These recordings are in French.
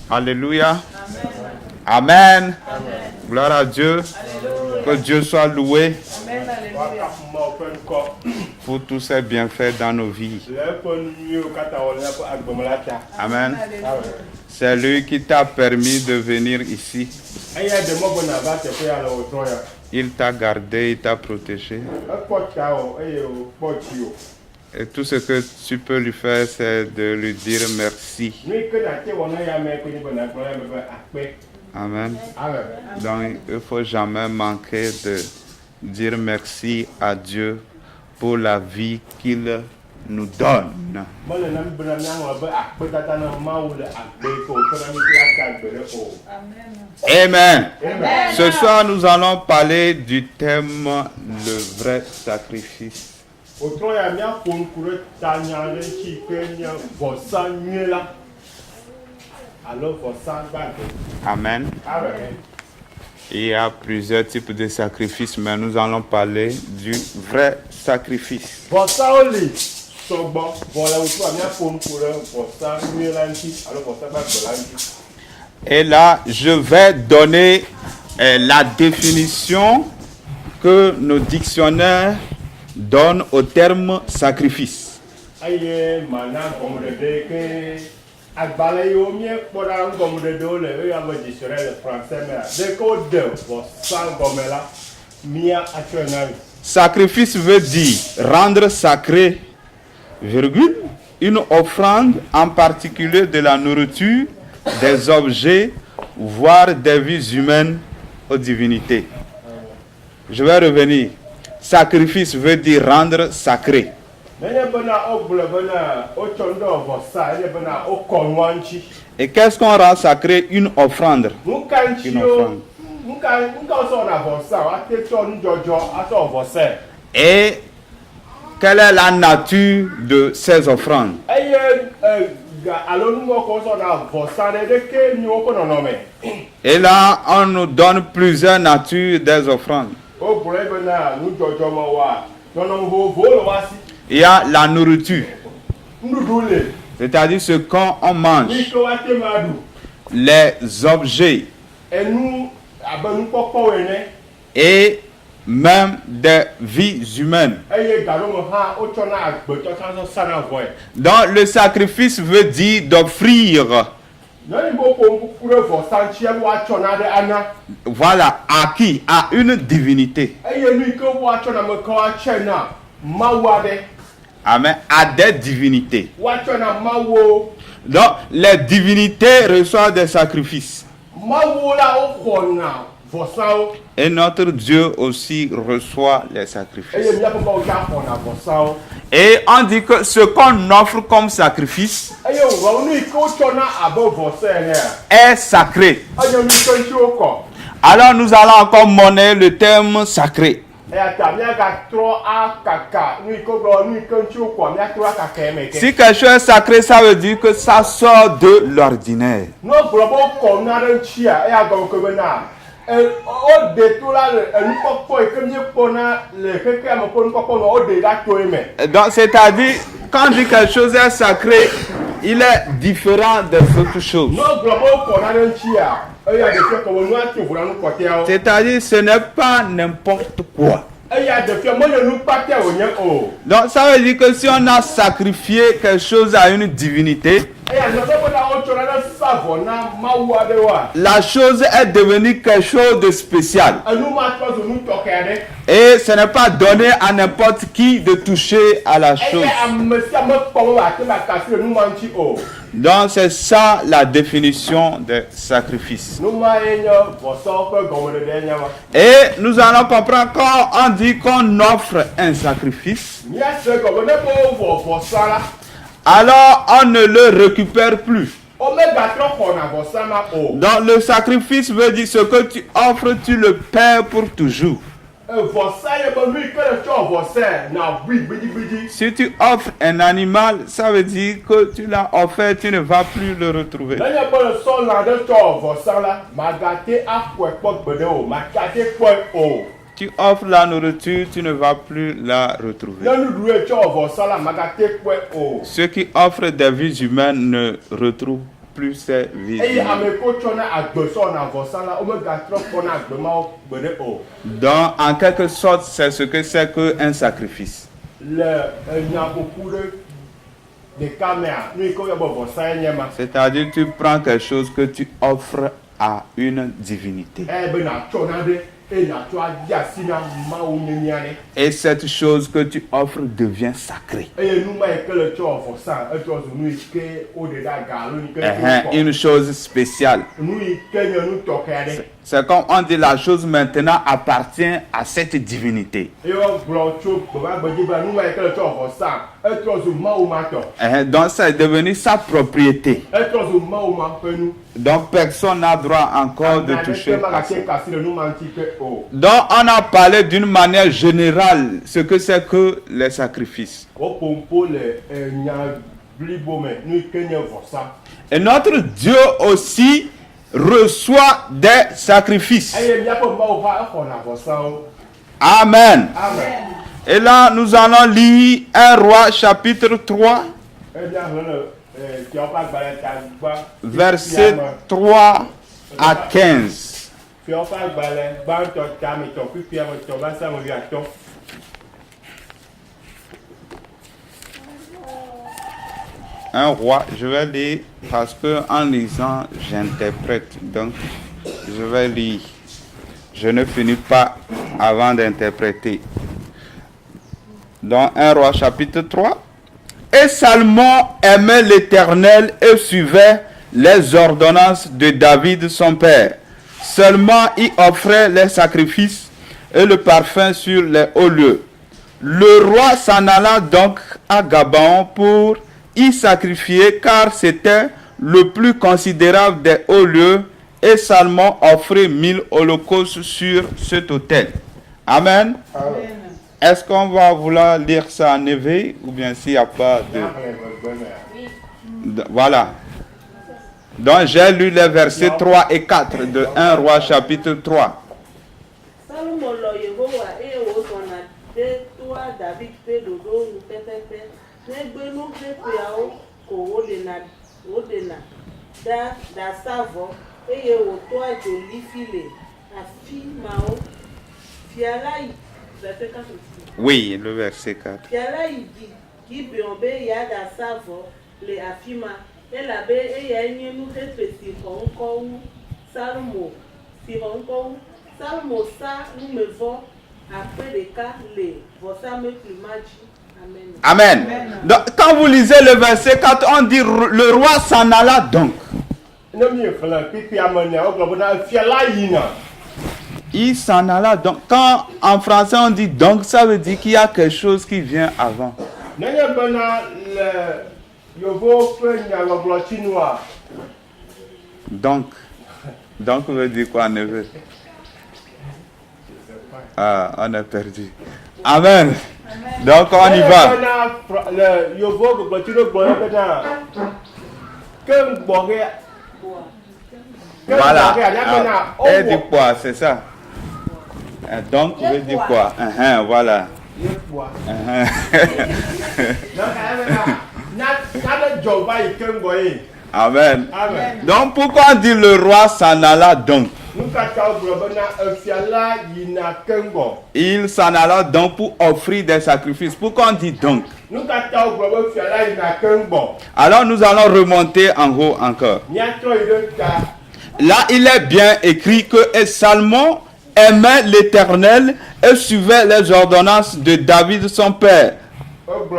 Alléluia. Amen. Gloire à Dieu. Que Dieu soit loué pour tous ses bienfaits dans nos vies. Amen. C'est lui qui t'a permis de venir ici. Il t'a gardé, il t'a protégé. Et tout ce que tu peux lui faire, c'est de lui dire merci. Amen. Donc, il ne faut jamais manquer de dire merci à Dieu pour la vie qu'il nous donne. Amen. Ce soir, nous allons parler du thème le vrai sacrifice. Amen. Il y a plusieurs types de sacrifices, mais nous allons parler du vrai sacrifice. Et là, je vais donner la définition que nos dictionnaires donnent au terme sacrifice. Sacrifice veut dire rendre sacré, virgule, une offrande, en particulier de la nourriture, des objets, voire des vies humaines aux divinités. Je vais revenir. Sacrifice veut dire rendre sacré. Et qu'est-ce qu'on rend sacré? Une offrande. Une offrande. Et quelle est la nature de ces offrandes? Et là, on nous donne plusieurs natures des offrandes. Il y a la nourriture, c'est-à-dire ce qu'on mange, les objets et même des vies humaines. Donc le sacrifice veut dire d'offrir. Voilà, à qui? À une divinité. Amen. À des divinités. Donc les divinités reçoivent des sacrifices. Et notre Dieu aussi reçoit les sacrifices. Et on dit que ce qu'on offre comme sacrifice est sacré. Alors nous allons encore monnayer le terme sacré. Si quelque chose est sacré, ça veut dire que ça sort de l'ordinaire. Donc c'est-à-dire, quand on dit quelque chose est sacré, il est différent des autres choses. C'est-à-dire, ce n'est pas n'importe quoi. Donc ça veut dire que si on a sacrifié quelque chose à une divinité, la chose est devenue quelque chose de spécial. Et ce n'est pas donné à n'importe qui de toucher à la chose. Donc c'est ça la définition des sacrifices. Et nous allons comprendre quand on dit qu'on offre un sacrifice, alors on ne le récupère plus. Donc le sacrifice veut dire ce que tu offres, tu le perds pour toujours. Si tu offres un animal, ça veut dire que tu l'as offert, tu ne vas plus le retrouver. Tu offres la nourriture, tu ne vas plus la retrouver. Ceux qui offrent des vies humaines ne retrouvent plus ces vies humaines. Donc, en quelque sorte, c'est ce que c'est qu'un sacrifice. C'est-à-dire, tu prends quelque chose que tu offres à une divinité. Et cette chose que tu offres devient sacrée. Une chose spéciale. C'est comme on dit, la chose maintenant appartient à cette divinité. Donc ça est devenu sa propriété. Donc personne n'a droit encore de toucher à ça. Donc on a parlé d'une manière générale ce que c'est que les sacrifices. Et notre Dieu aussi reçoit des sacrifices. Amen. Et là, nous allons lire 1 Roi chapitre 3, verset 3 à 15. 1 Roi, je vais lire parce que en lisant, j'interprète. Donc, je vais lire. Je ne finis pas avant d'interpréter. Dans 1 Roi chapitre 3. Et Salomon aimait l'Éternel et suivait les ordonnances de David son père. Seulement il offrait les sacrifices et le parfum sur les hauts lieux. Le roi s'en alla donc à Gabaon pour y sacrifier, car c'était le plus considérable des hauts lieux, et Salomon offrait 1000 holocaustes sur cet autel. Amen. Amen. Est-ce qu'on va vouloir lire ça en éveil ou bien s'il n'y a pas de... Voilà. Donc j'ai lu les versets 3 et 4 de 1 Roi chapitre 3. Oui, le verset 4. Amen. Donc, quand vous lisez le verset 4, on dit le roi s'en alla donc. Il s'en alla donc. Quand en français on dit donc, ça veut dire qu'il y a quelque chose qui vient avant. Donc veut dire quoi, neveu? Ah, on a perdu. Amen. Donc on y va. Voilà. Et du quoi, c'est ça. Donc veut dire quoi? Voilà. Amen. Donc pourquoi on dit le roi s'en alla donc? Il s'en alla donc pour offrir des sacrifices. Pourquoi on dit donc? Alors nous allons remonter en haut encore. Là il est bien écrit que Salomon aimait l'Éternel et suivait les ordonnances de David son père. Donc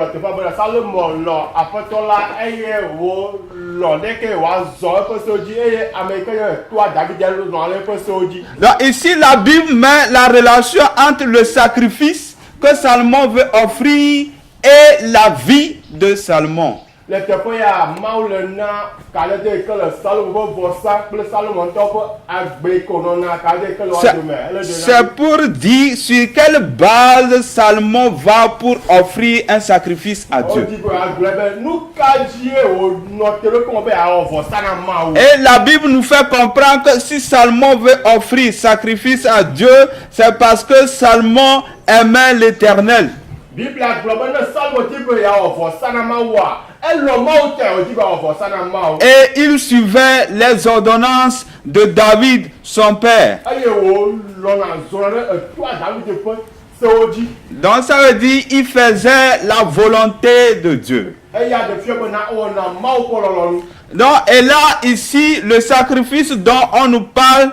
ici la Bible met la relation entre le sacrifice que Salomon veut offrir et la vie de Salomon. Le teƒe ya Mawu le na kalẽde yi ke le Salomo ƒe vɔsa kple Salomo ŋutɔ ƒe agbe ko nɔna kalẽde yi ke le woa dome. Ele ɖe na C'est pour dire sur quelle base Salomon va pour offrir un sacrifice à Dieu. Odi ko agblɔ be nu ka dzie wònɔ te ɖo kɔn be awɔ vɔsa na Mawu. Et la Bible nous fait comprendre que si Salomon veut offrir sacrifice à Dieu, c'est parce que Salomon aimait l'Éternel. Biblia gblɔ be ne Salomo di be yeawɔ vɔsa na Mawua, elɔ Mawu ta wòdi be awɔ vɔsa na Mawu. Et il suivait les ordonnances de David, son père. Eye wòlɔna zɔna ɖe etua David ƒe sewo dzi. Donc ça veut dire il faisait la volonté de Dieu. Eya ɖe fia be na wɔna Mawu ƒe lɔlɔ̃nu. Donc, et là, ici, le sacrifice dont on nous parle,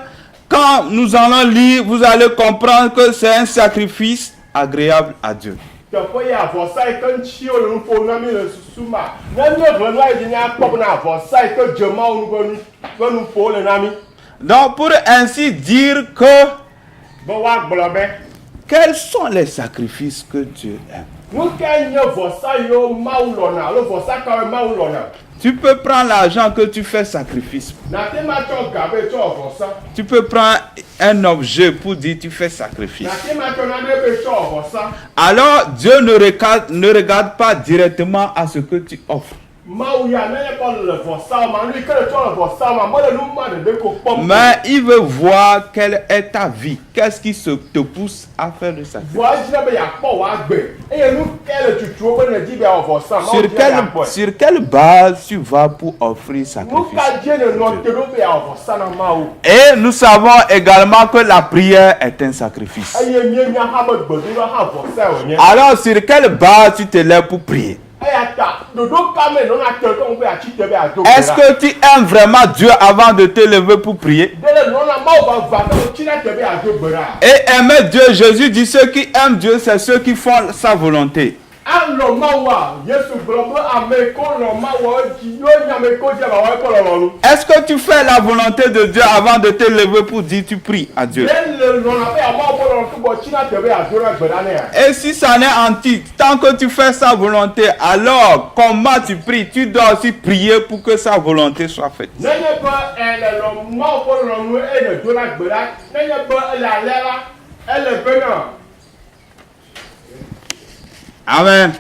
quand nous allons lire, vous allez comprendre que c'est un sacrifice agréable à Dieu. Teƒe ya vɔsa yi ke ŋuti wole nu ƒom na mi le susu ma. Ne míeʋle nua yi dzi nya kpɔ bena vɔsa yi ke dze Mawu nu ƒe nu ƒo le na mi. Donc, pour ainsi dire que, Be woagblɔ be quels sont les sacrifices que Dieu aime? nu ke nye vɔsa yiwo Mawu lɔna alo vɔsa kawo Mawu lɔna. Tu peux prendre l'argent que tu fais sacrifice. Nate ma tsɔ ga be tsɔ vɔsa. Tu peux prendre un objet pour dire tu fais sacrifice. Nate ma tsɔ nane be tsɔ vɔsa. Alors, Dieu ne regarde pas directement à ce que tu offres. Mawu ya ne nye kɔ le vɔsa ma nu yi ke le tsɔ le vɔsa ma mele nu ma ɖeɖe ko kpɔm. Mais il veut voir quelle est ta vie. Qu'est-ce qui te pousse à faire le sacrifice? Vɔ edzi na be yakpɔ wò agbe eye nu ke le tutuwo be ne dzi be awɔ vɔsa Mawu dzi be yakpɔe. Sur quelle base tu vas pour offrir Nu sacrifice? ka dzi ne nɔ te ɖo be awɔ vɔsa na Mawu. Et nous savons également que la prière est un sacrifice. Eye mienya hã be gbedoɖa hã vɔsa wònye. Alors sur quelle base tu te lèves pour prier? Eya ta ɖoɖo ka me nɔna te kɔn be atsi te be ado. Est-ce que tu aimes vraiment Dieu avant de te lever pour prier? Dele nɔna Mawu va ke wòtsi na te be ado gbe ɖa. Et aimer Dieu, Jésus dit ceux qui aiment Dieu, c'est ceux qui font sa volonté. Alɔ Mawua, Yesu gblɔ be ame ko lɔ Mawua dzi yo nyame ko dzi aba wɔ eƒe lɔlɔ̃nu. Est-ce que tu fais la volonté de Dieu avant de te lever pour dire tu pries à Dieu? Le nɔna be amawo ƒe lɔlɔ̃nu tubɔ tsi na te be ado na gbe ɖa nea. Et si ça n'est en titre, tant que tu fais sa volonté, alors comment tu pries? Tu dois aussi prier pour que sa volonté soit faite. Nenye be le lɔ Mawu ƒe lɔlɔ̃nu eye ne do na gbe ɖa, nenye be ele alea la, ele bena. Amen.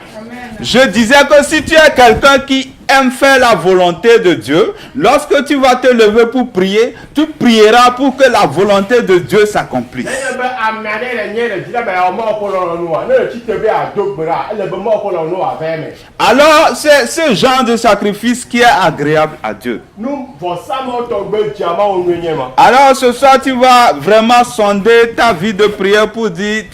Je disais que si tu es quelqu'un qui aime faire la volonté de Dieu, lorsque tu vas te lever pour prier, tu prieras pour que la volonté de Dieu s'accomplisse. Nenye be ame aɖe le nye le dzi ɖa be awɔ Mawu ƒe lɔlɔ̃nua, ne le tsi te be ado gbe ɖa, ele be Mawu ƒe lɔlɔ̃nu wòava eme. Alors, c'est ce genre de sacrifice qui est agréable à Dieu. Nu vɔsa mawo tɔgbe dzia Mawu nue nye ma. Alors, ce soir, tu vas vraiment sonder ta vie de prière pour dire,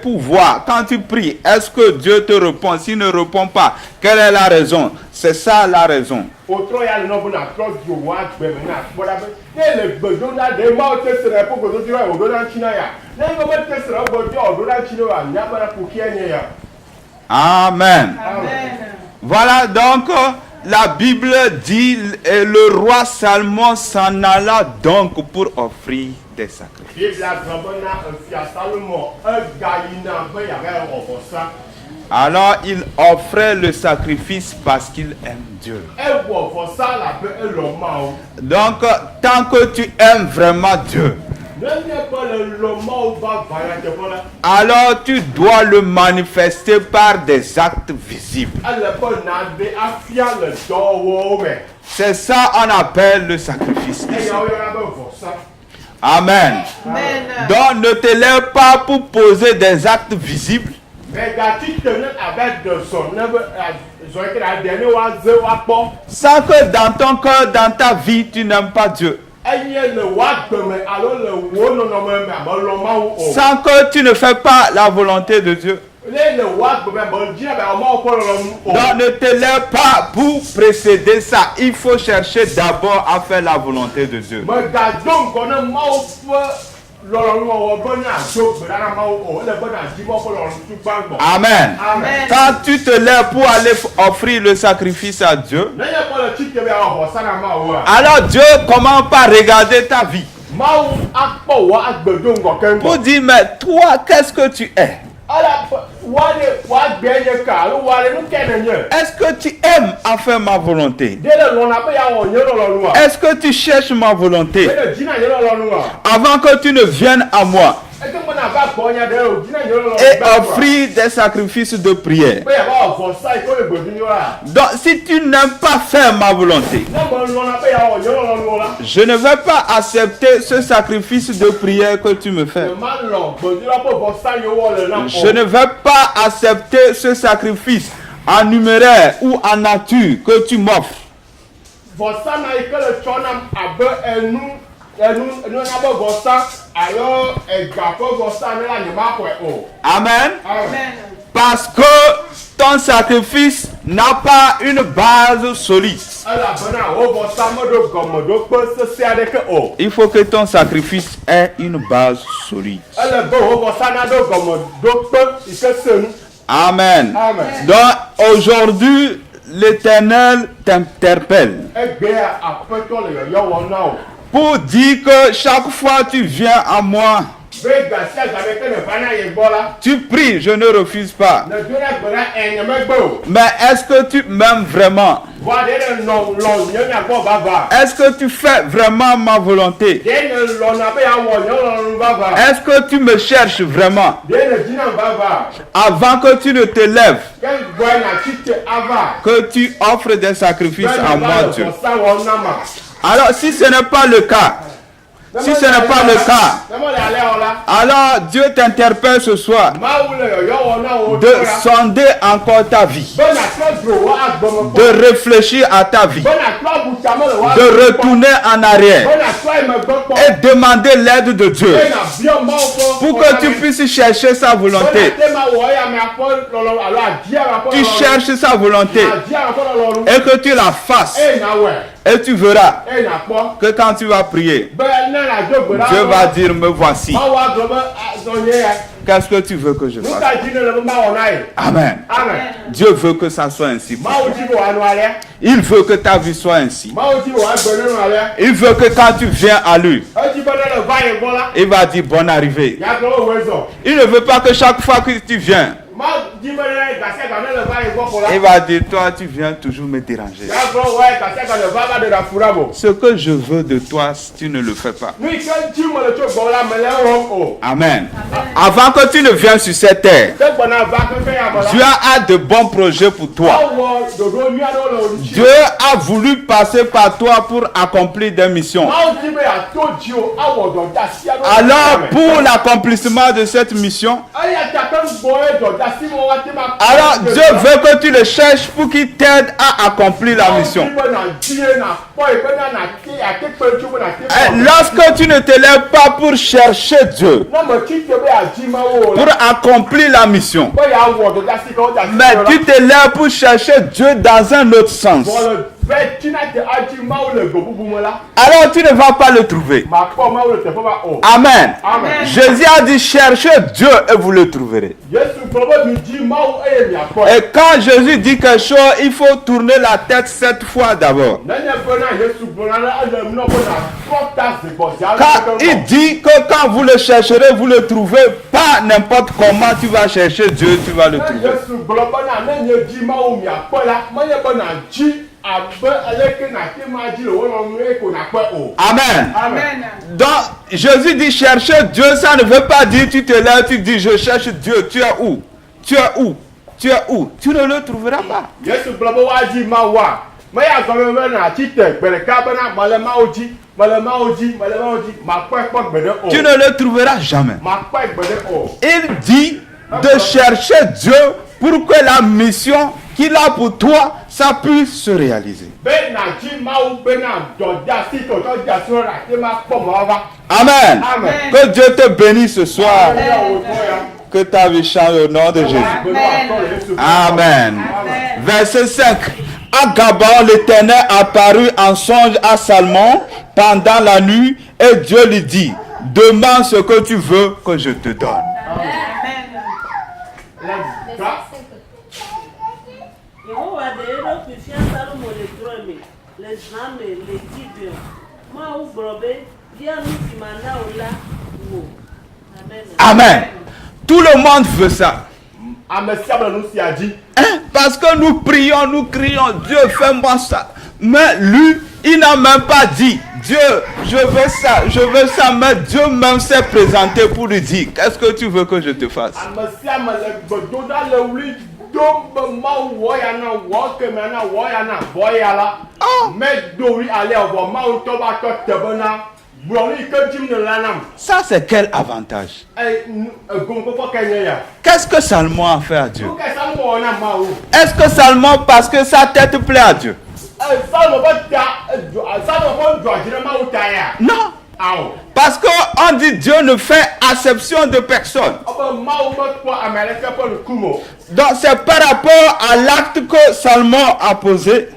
pour voir, quand tu pries, est-ce que Dieu te répond? S'il ne répond pas, quelle est la raison? C'est ça la raison. Wotrɔ ya le nɔƒe na trɔ dzo wò agbe me na kpɔ ɖa be ne le gbedo na ɖe Mawu te se ɖe ƒe gbedodo la wòɖo ɖa ŋuti na ya. Ne yi be te se ɖe gbedo wòɖo ɖa ŋuti na ya, nya be kukia nye ya. Amen. Amen. Voilà donc la Bible dit et le roi Salomon s'en alla donc pour offrir des sacrifices. Biblia gblɔ be na efia Salomo egayina be yeava wɔ vɔsa. Alors il offrait le sacrifice parce qu'il aime Dieu. Ewɔ vɔsa labe elɔ Mawu. Donc tant que tu aimes vraiment Dieu, Nenye be le lɔ Mawu vava ya teƒe la, alors tu dois le manifester par des actes visibles. ele be naɖe afia le dɔwɔwo me. C'est ça qu'on appelle le sacrifice. Eya woyɔna be vɔsa. Amen. Donc ne te lève pas pour poser des actes visibles. Mais gati te ne abe de zɔ ne be zɔ yi ke ɖa ɖe ne woaze woakpɔ. Sans que dans ton cœur, dans ta vie, tu n'aimes pas Dieu. Eye le woagbe me alo le wo nɔnɔme me amelɔ Mawu o. Sans que tu ne fais pas la volonté de Dieu. Ne le woagbe me be dzi be awɔ Mawu ƒe lɔlɔ̃nu o. Donc ne te lève pas pour précéder ça. Il faut chercher d'abord à faire la volonté de Dieu. Megado ŋgɔ ne Mawu ƒe lɔlɔ̃nu wɔwɔ be ne ado gbe ɖa na Mawu o. Ele be na di Mawu ƒe lɔlɔ̃nu tugbãgbɔ. Amen. Amen. Quand tu te lèves pour aller offrir le sacrifice à Dieu, Nenye be le tsi te be awɔ vɔsa na Mawua. alors Dieu commence par regarder ta vie. Mawu akpɔ wò agbedo ŋgɔ keŋgɔ. Pour dire, mais toi, qu'est-ce que tu es? Ala Est-ce que tu aimes à faire ma volonté? Est-ce que tu cherches ma volonté? Avant que tu ne viennes à moi et offrir des sacrifices de prière. Donc, si tu n'aimes pas faire ma volonté, je ne vais pas accepter ce sacrifice de prière que tu me fais. Je ne vais pas accepter ce sacrifice en numéraire ou en nature que tu m'offres. Amen. Parce que ton sacrifice n'a pas une base solide. Il faut que ton sacrifice ait une base solide. Amen. Donc aujourd'hui, l'Éternel t'interpelle pour dire que chaque fois tu viens à moi, tu pries, je ne refuse pas. Mais est-ce que tu m'aimes vraiment? Est-ce que tu fais vraiment ma volonté? Est-ce que tu me cherches vraiment? Avant que tu ne te lèves, que tu offres des sacrifices à moi, Dieu. Alors, si ce n'est pas le cas, alors Dieu t'interpelle ce soir de sonder encore ta vie, de réfléchir à ta vie, de retourner en arrière et demander l'aide de Dieu pour que tu puisses chercher sa volonté. Tu cherches sa volonté et que tu la fasses. Et tu verras que quand tu vas prier, Dieu va dire, me voici. Qu'est-ce que tu veux que je fasse? Amen. Dieu veut que ça soit ainsi. Il veut que ta vie soit ainsi. Il veut que quand tu viens à lui, il va dire bonne arrivée. Il ne veut pas que chaque fois que tu viens, il va dire, toi tu viens toujours me déranger. Ce que je veux de toi, tu ne le fais pas. Amen. Avant que tu ne viennes sur cette terre, Dieu a de bons projets pour toi. Dieu a voulu passer par toi pour accomplir des missions. Alors, pour l'accomplissement de cette mission, alors Dieu veut que tu le cherches pour qu'il t'aide à accomplir la mission. Et lorsque tu ne te lèves pas pour chercher Dieu, pour accomplir la mission, mais tu te lèves pour chercher Dieu dans un autre sens, alors tu ne vas pas le trouver. Amen. Jésus a dit, cherchez Dieu et vous le trouverez. Et quand Jésus dit quelque chose, il faut tourner la tête 7 fois d'abord. Quand il dit que quand vous le chercherez, vous le trouverez, pas n'importe comment tu vas chercher Dieu, tu vas le trouver. Amen. Donc Jésus dit chercher Dieu, ça ne veut pas dire tu te lèves, tu dis je cherche Dieu. Tu es où? Tu es où? Tu es où? Tu ne le trouveras pas. Tu ne le trouveras jamais. Il dit de chercher Dieu pour que la mission qu'il a pour toi, ça puisse se réaliser. Amen. Que Dieu te bénisse ce soir. Que ta vie change au nom de Jésus. Amen. Verset 5. À Gabon, l'Éternel apparut en songe à Salmon pendant la nuit et Dieu lui dit, demande ce que tu veux que je te donne. Amen. Tout le monde veut ça. Hein? Parce que nous prions, nous crions, Dieu fais-moi ça. Mais lui, il n'a même pas dit, Dieu, je veux ça, mais Dieu même s'est présenté pour lui dire, qu'est-ce que tu veux que je te fasse? Ça c'est quel avantage? Qu'est-ce que Salomon a fait à Dieu? Est-ce que Salomon, parce que sa tête plaît à Dieu? Non. Parce qu'on dit Dieu ne fait acception de personne. Donc c'est par rapport à l'acte que Salomon a posé.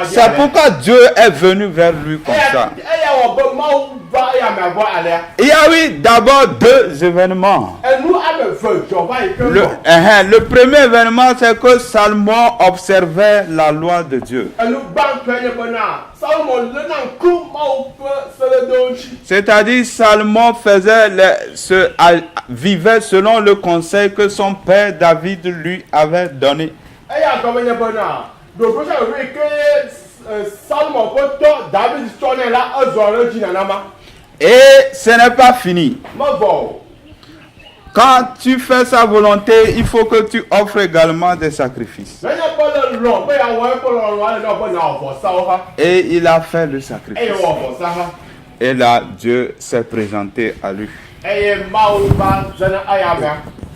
C'est pourquoi Dieu est venu vers lui comme ça. Il y a eu d'abord deux événements. Le premier événement, c'est que Salomon observait la loi de Dieu. C'est-à-dire Salomon vivait selon le conseil que son père David lui avait donné. Et ce n'est pas fini. Quand tu fais sa volonté, il faut que tu offres également des sacrifices. Et il a fait le sacrifice. Et là, Dieu s'est présenté à lui.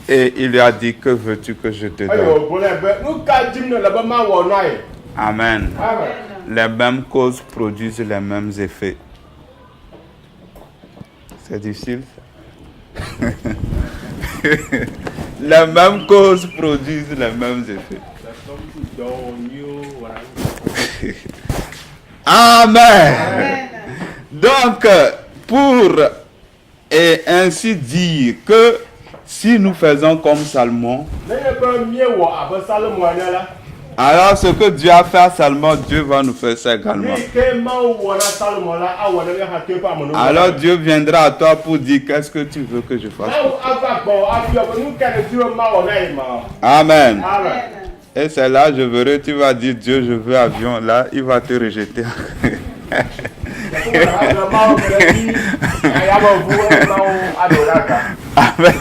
Et il lui a dit, que veux-tu que je te donne? Amen. Les mêmes causes produisent les mêmes effets. C'est difficile. Les mêmes causes produisent les mêmes effets. Amen. Donc, pour ainsi dire que si nous faisons comme Salomon, alors ce que Dieu a fait à Salomon, Dieu va nous faire ça également. Alors Dieu viendra à toi pour dire, qu'est-ce que tu veux que je fasse? Amen. Et c'est là, je verrai, tu vas dire, Dieu, je veux avion. Là, il va te rejeter. Amen.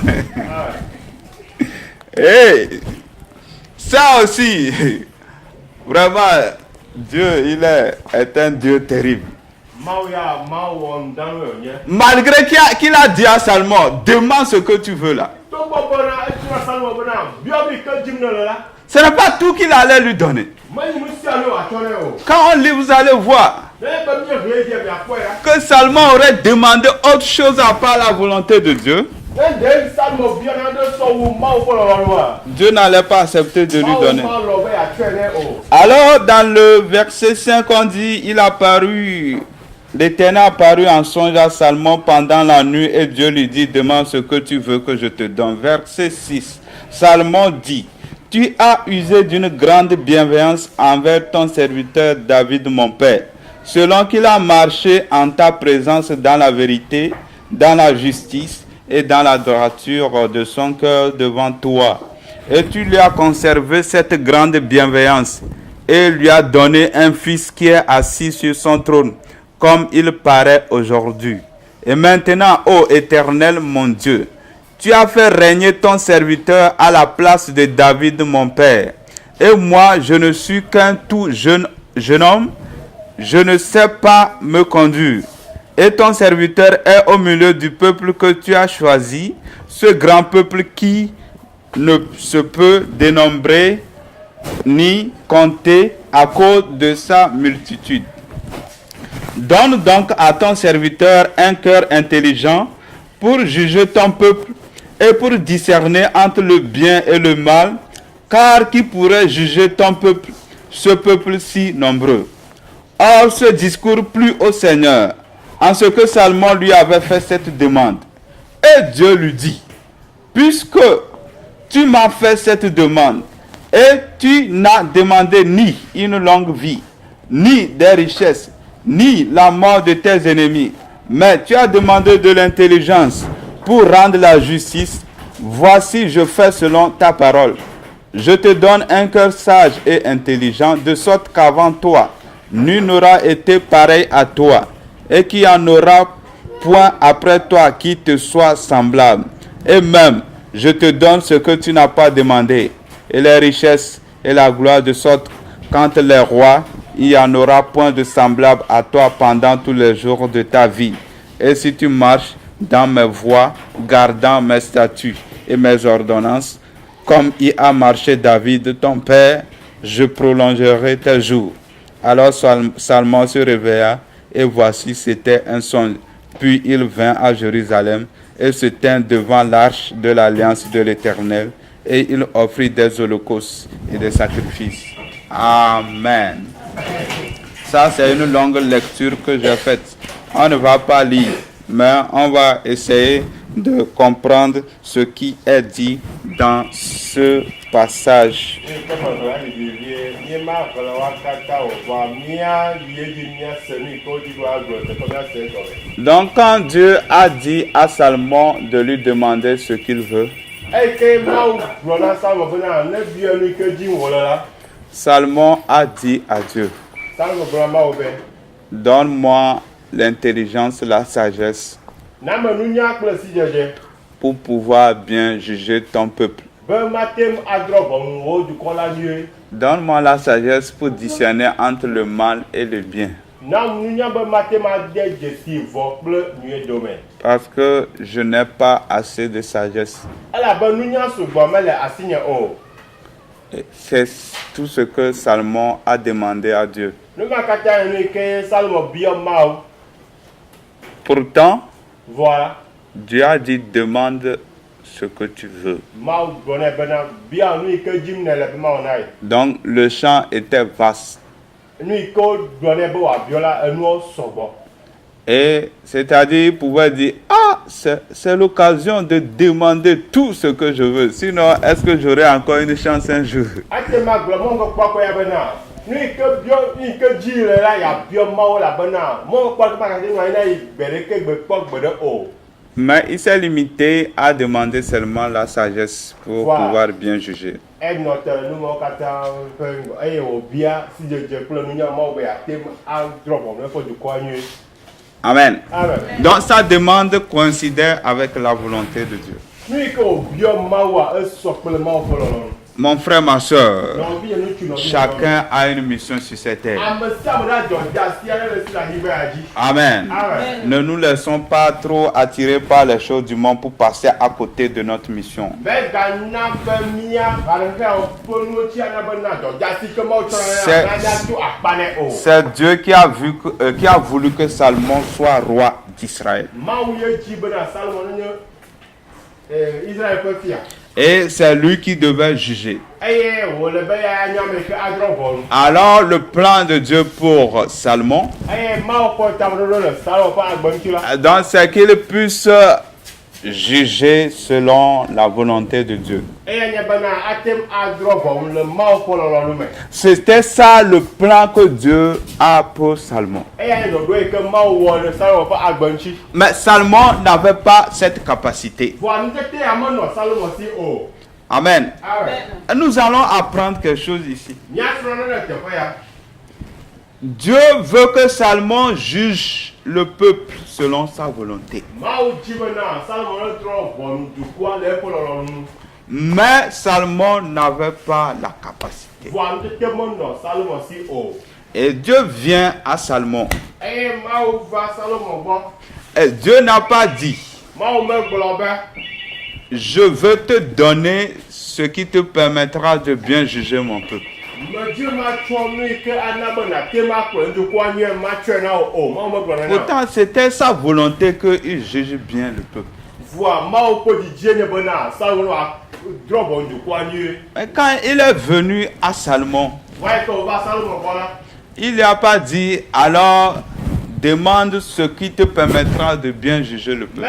Et ça aussi, vraiment, Dieu, il est un Dieu terrible. Malgré qu'il a dit à Salomon, demande ce que tu veux là. Ce n'est pas tout qu'il allait lui donner. Quand on lit, vous allez voir que Salomon aurait demandé autre chose à part la volonté de Dieu. Dieu n'allait pas accepter de lui donner. Alors dans le verset 5 on dit, l'Éternel apparut en songe à Salomon pendant la nuit et Dieu lui dit, demande ce que tu veux que je te donne. Verset 6, Salomon dit, tu as usé d'une grande bienveillance envers ton serviteur David mon père, selon qu'il a marché en ta présence dans la vérité, dans la justice et dans la droiture de son cœur devant toi. Et tu lui as conservé cette grande bienveillance et lui as donné un fils qui est assis sur son trône, comme il paraît aujourd'hui. Et maintenant, ô Éternel mon Dieu, tu as fait régner ton serviteur à la place de David mon père. Et moi, je ne suis qu'un tout jeune homme, je ne sais pas me conduire. Et ton serviteur est au milieu du peuple que tu as choisi, ce grand peuple qui ne se peut dénombrer ni compter à cause de sa multitude. Donne donc à ton serviteur un cœur intelligent pour juger ton peuple et pour discerner entre le bien et le mal, car qui pourrait juger ton peuple, ce peuple si nombreux? Or, ce discours plut au Seigneur, en ce que Salomon lui avait fait cette demande. Et Dieu lui dit, puisque tu m'as fait cette demande, et tu n'as demandé ni une longue vie, ni des richesses, ni la mort de tes ennemis, mais tu as demandé de l'intelligence pour rendre la justice. Voici, je fais selon ta parole. Je te donne un cœur sage et intelligent, de sorte qu'avant toi, nul n'aura été pareil à toi, et qu'il n'y en aura point après toi qui te soit semblable. Et même, je te donne ce que tu n'as pas demandé, et les richesses et la gloire, de sorte quand les rois, il n'y en aura point de semblable à toi pendant tous les jours de ta vie. Et si tu marches dans mes voies, gardant mes statuts et mes ordonnances, comme y a marché David ton père, je prolongerai tes jours. Alors Salmon se réveilla, et voici c'était un songe. Puis il vint à Jérusalem et se tint devant l'arche de l'alliance de l'Éternel, et il offrit des holocaustes et des sacrifices. Amen. Ça, c'est une longue lecture que j'ai faite. On ne va pas lire, mais on va essayer de comprendre ce qui est dit dans ce passage. Donc, quand Dieu a dit à Salomon de lui demander ce qu'il veut, Salomon a dit à Dieu, donne-moi l'intelligence, la sagesse pour pouvoir bien juger ton peuple. Donne-moi la sagesse pour discerner entre le mal et le bien. Parce que je n'ai pas assez de sagesse. C'est tout ce que Salomon a demandé à Dieu. Pourtant, voilà. Dieu a dit, demande ce que tu veux. Donc le champ était vaste. Et c'est-à-dire, il pouvait dire, ah, c'est l'occasion de demander tout ce que je veux. Sinon, est-ce que j'aurai encore une chance un jour? Mais il s'est limité à demander seulement la sagesse pour pouvoir bien juger. Amen. Donc sa demande coïncidait avec la volonté de Dieu. Mon frère, ma soeur, chacun a une mission sur cette terre. Amen. Ne nous laissons pas trop attirer par les choses du monde pour passer à côté de notre mission. C'est Dieu qui a voulu que Salomon soit roi d'Israël. Et c'est lui qui devait juger. Alors le plan de Dieu pour Salomon, donc c'est qu'il puisse juger selon la volonté de Dieu. C'était ça le plan que Dieu a pour Salomon. Mais Salomon n'avait pas cette capacité. Amen. Nous allons apprendre quelque chose ici. Dieu veut que Salomon juge le peuple selon sa volonté. Mais Salomon n'avait pas la capacité. Et Dieu vient à Salomon. Et Dieu n'a pas dit, je veux te donner ce qui te permettra de bien juger mon peuple. Pourtant, c'était sa volonté qu'il juge bien le peuple. Mais quand il est venu à Salomon, il n'a pas dit, alors demande ce qui te permettra de bien juger le peuple.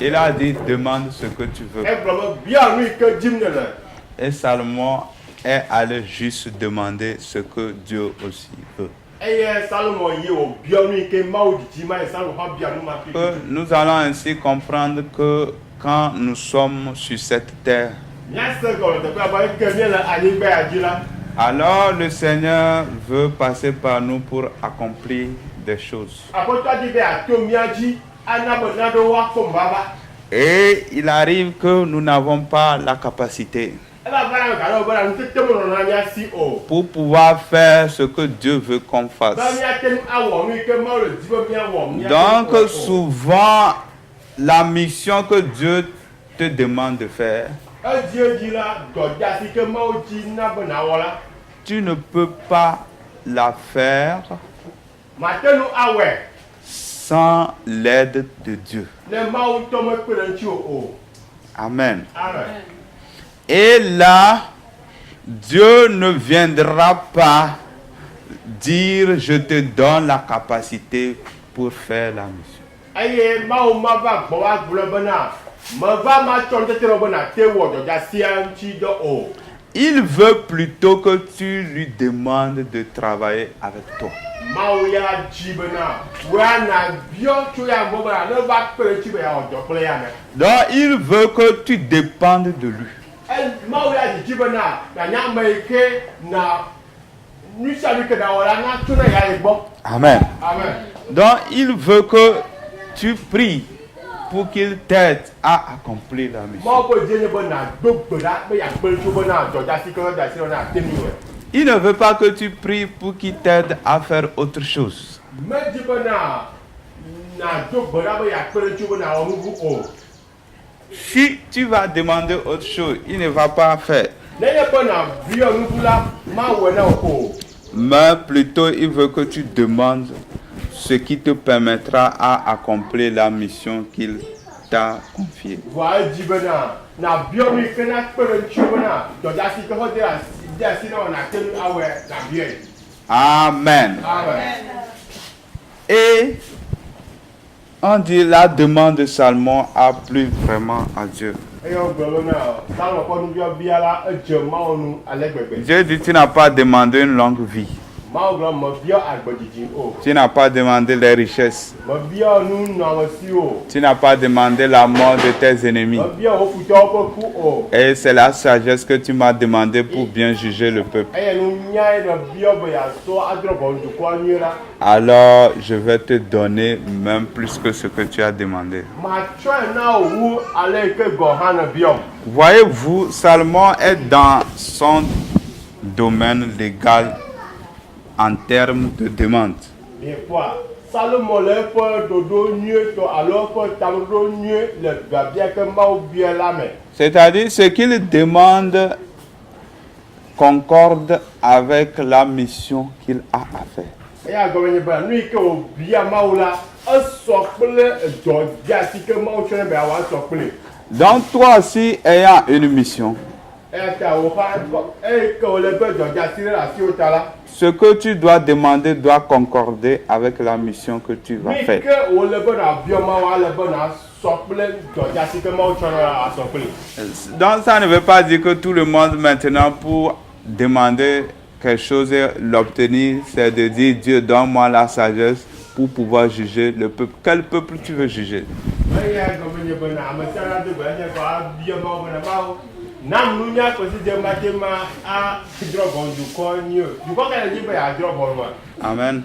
Il a dit, demande ce que tu veux. Et Salomon est allé juste demander ce que Dieu aussi veut. eye Salomon ye o bionu ke mawu dijima e Salomon ha bianu ma ke. Nous allons ainsi comprendre que quand nous sommes sur cette terre, alors le Seigneur veut passer par nous pour accomplir des choses. Et il arrive que nous n'avons pas la capacité pour pouvoir faire ce que Dieu veut qu'on fasse. Donc souvent, la mission que Dieu te demande de faire, tu ne peux pas la faire sans l'aide de Dieu. Amen. Et là, Dieu ne viendra pas dire je te donne la capacité pour faire la mission. Il veut plutôt que tu lui demandes de travailler avec toi. Donc il veut que tu dépendes de lui. Amen. Donc il veut que tu pries pour qu'il t'aide à accomplir la mission. Il ne veut pas que tu pries pour qu'il t'aide à faire autre chose. Si tu vas demander autre chose, il ne va pas faire. Mais plutôt, il veut que tu demandes ce qui te permettra à accomplir la mission qu'il t'a confiée. Amen. Et on dit la demande de Salomon a plu vraiment à Dieu. Dieu dit tu n'as pas demandé une longue vie. Tu n'as pas demandé les richesses. Tu n'as pas demandé la mort de tes ennemis. Et c'est la sagesse que tu m'as demandé pour bien juger le peuple. Alors je vais te donner même plus que ce que tu as demandé. Voyez-vous, Salomon est dans son domaine légal en termes de demande. C'est-à-dire ce qu'il demande concorde avec la mission qu'il a à faire. Donc toi aussi ayant une mission, ce que tu dois demander doit concorder avec la mission que tu vas faire. Donc ça ne veut pas dire que tout le monde maintenant pour demander quelque chose et l'obtenir, c'est de dire Dieu donne-moi la sagesse pour pouvoir juger le peuple. Quel peuple tu veux juger? Amen.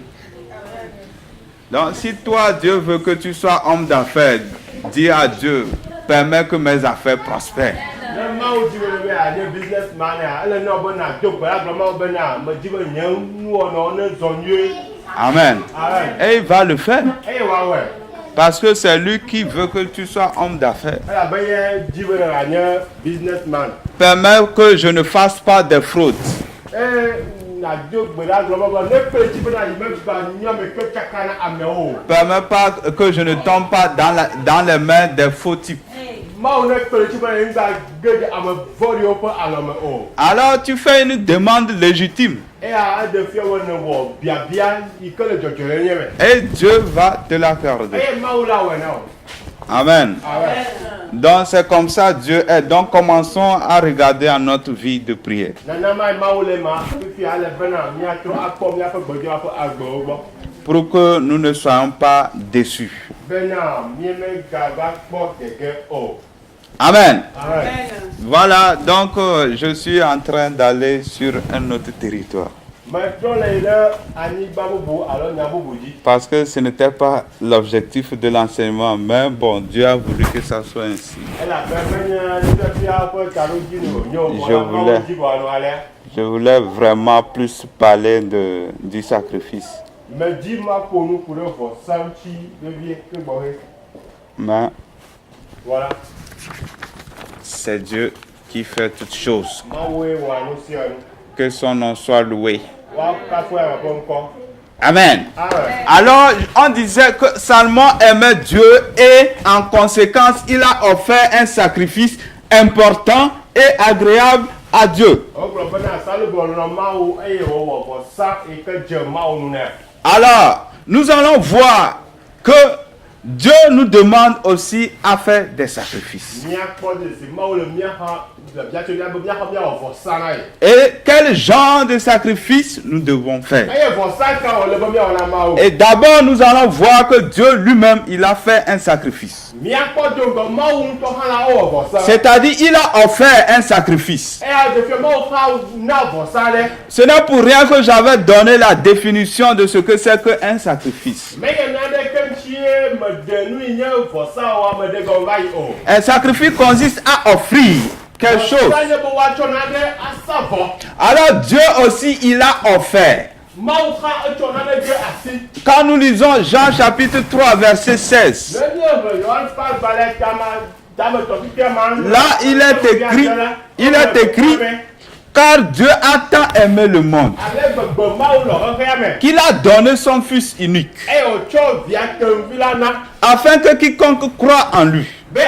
Donc si toi Dieu veut que tu sois homme d'affaires, dis à Dieu, permets que mes affaires prospèrent. Amen. Et il va le faire. Parce que c'est lui qui veut que tu sois homme d'affaires. Permets que je ne fasse pas de fraude. Permets pas que je ne tombe pas dans les mains des faux types. Alors tu fais une demande légitime. Et Dieu va te l'accorder. Amen. Amen. Donc c'est comme ça Dieu est. Donc commençons à regarder à notre vie de prière. Nanama mawu le ma fifi ale bena miatro akpɔ miaƒe gbedoa ƒe agbewo gbɔ. Pour que nous ne soyons pas déçus. Bena miemegava kpɔ gege o. Amen. Amen. Voilà, donc je suis en train d'aller sur un autre territoire. Metrɔ le yi ɖe anyigba bubu alo nya bubu dzi. Parce que ce n'était pas l'objectif de l'enseignement, mais bon, Dieu a voulu que ça soit ainsi. Je voulais vraiment plus parler du sacrifice. Mais Voilà. c'est Dieu qui fait toutes choses. Que son nom soit loué. Amen. Alors, on disait que Salomon aimait Dieu et en conséquence, il a offert un sacrifice important et agréable à Dieu. Alors, nous allons voir que Dieu nous demande aussi à faire des sacrifices. Et quel genre de sacrifice nous devons faire? Et d'abord, nous allons voir que Dieu lui-même, il a fait un sacrifice. C'est-à-dire, il a offert un sacrifice. Ce n'est pour rien que j'avais donné la définition de ce que c'est qu'un sacrifice. Un sacrifice consiste à offrir quelque chose. Alors Dieu aussi, il a offert. Quand nous lisons Jean chapitre 3 verset 16, là il est écrit, car Dieu a tant aimé le monde qu'il a donné son Fils unique, afin que quiconque croit en lui ne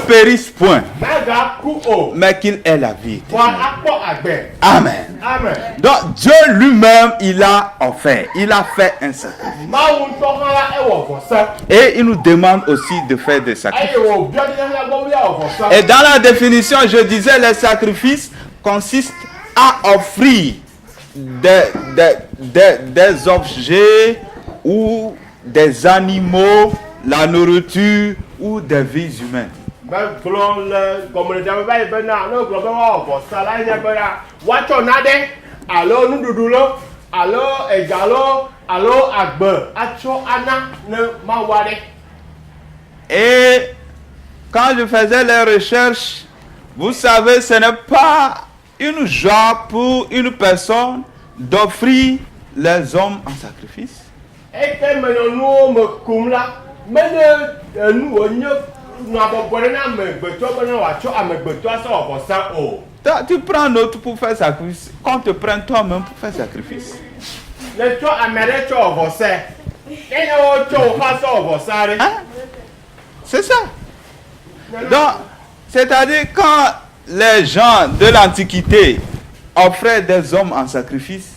périsse point, mais qu'il ait la vie. Amen. Donc Dieu lui-même, il a offert, il a fait un sacrifice. Et il nous demande aussi de faire des sacrifices. Et dans la définition, je disais, les sacrifices consistent à offrir des objets ou des animaux, la nourriture ou des vies humaines. Et quand je faisais les recherches, vous savez, ce n'est pas une joie pour une personne d'offrir les hommes en sacrifice. Tu prends l'autre pour faire sacrifice, qu'on te prenne toi-même pour faire sacrifice. Hein? C'est ça. Donc, c'est-à-dire quand les gens de l'Antiquité offraient des hommes en sacrifice,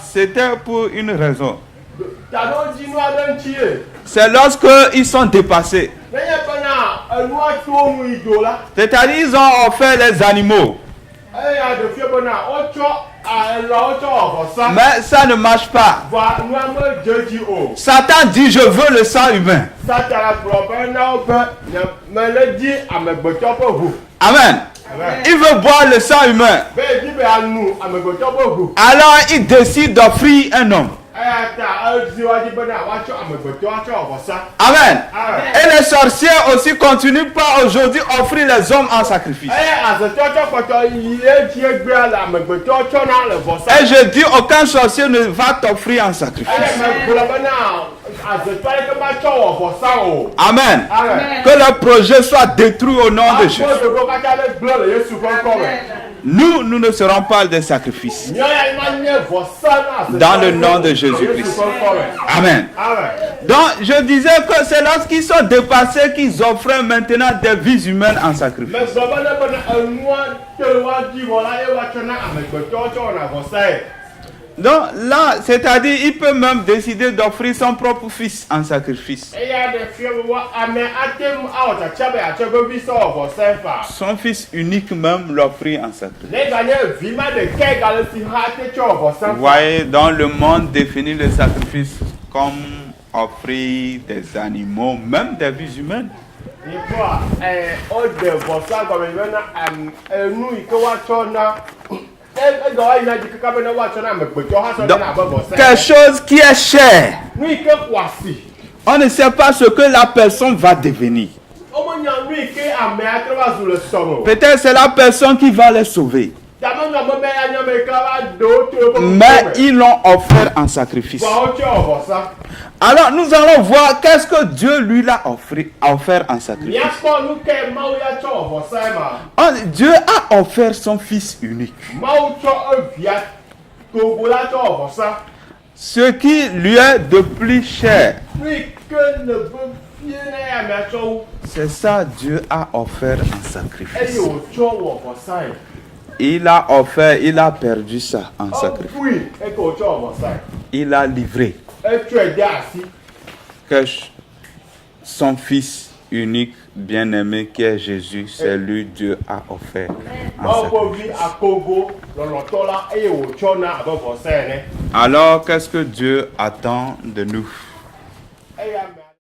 c'était pour une raison. C'est lorsque ils sont dépassés. C'est-à-dire ils ont offert les animaux. Mais ça ne marche pas. Satan dit, je veux le sang humain. Amen. Il veut boire le sang humain. Alors il décide d'offrir un homme. Amen. Et les sorciers aussi continuent pas aujourd'hui à offrir les hommes en sacrifice. Et je dis, aucun sorcier ne va t'offrir en sacrifice. Amen. Que le projet soit détruit au nom de Jésus. Nous ne serons pas des sacrifices. Dans le nom de Jésus-Christ. Amen. Donc, je disais que c'est lorsqu'ils sont dépassés qu'ils offraient maintenant des vies humaines en sacrifice. Donc là, c'est-à-dire, il peut même décider d'offrir son propre fils en sacrifice. eya ɖe fia be wa ame ate ŋu awɔ tsatsia be atsɔ eƒe vi sɔ wɔ vɔsae fa. Son fils unique même l'offrir en sacrifice. Ne ganye vi ma ɖeke gale si hã te tsɔ wɔ vɔsae Vous fa. voyez, dans le monde définit le sacrifice comme offrir des animaux, même des vies humaines. Yikpɔa woɖe vɔsa gɔme bena enu yi ke woatsɔ na egɔ wa yina dzi kaka be ne woatsɔ na amegbetɔ hã sɔ Donc, na abe vɔsae. quelque chose qui est cher. Nu yi ke ƒo asi. On ne sait pas ce que la personne va devenir. Womenya nu yi ke amea trɔ va zu le sɔme o. Peut-être c'est la personne qui va les sauver. Damenɔ me be ya nye ame yi ke va ɖe wo to woƒe Mais ŋkume. ils l'ont offert en sacrifice. Vɔa wotsɔ wɔ vɔsa. Alors nous allons voir qu'est-ce que Dieu lui l'a offert en sacrifice. Míakpɔ nu ke Mawu ya tsɔ wɔ vɔsae ma. Dieu a offert son fils unique. Mawu tsɔ evia togo la tsɔ wɔ vɔsa. Ce qui lui est de plus cher. Nu yi ke le be fie ne ya amea tsɔ wu C'est ça Dieu a offert en eye sacrifice. wotsɔ wɔ vɔsae. Il a offert, il a perdu ça en sacrifice. Ɔbui eke wotsɔ wɔ vɔsae. Il a livré Etsɔe de asi. que son fils unique, bien-aimé qui est Jésus, c'est lui Dieu a offert en Mawu ƒe vi sacrifice. akogo lɔlɔtɔ la eye wotsɔ na abe vɔsae ene. Alors qu'est-ce que Dieu attend de nous? Eye ame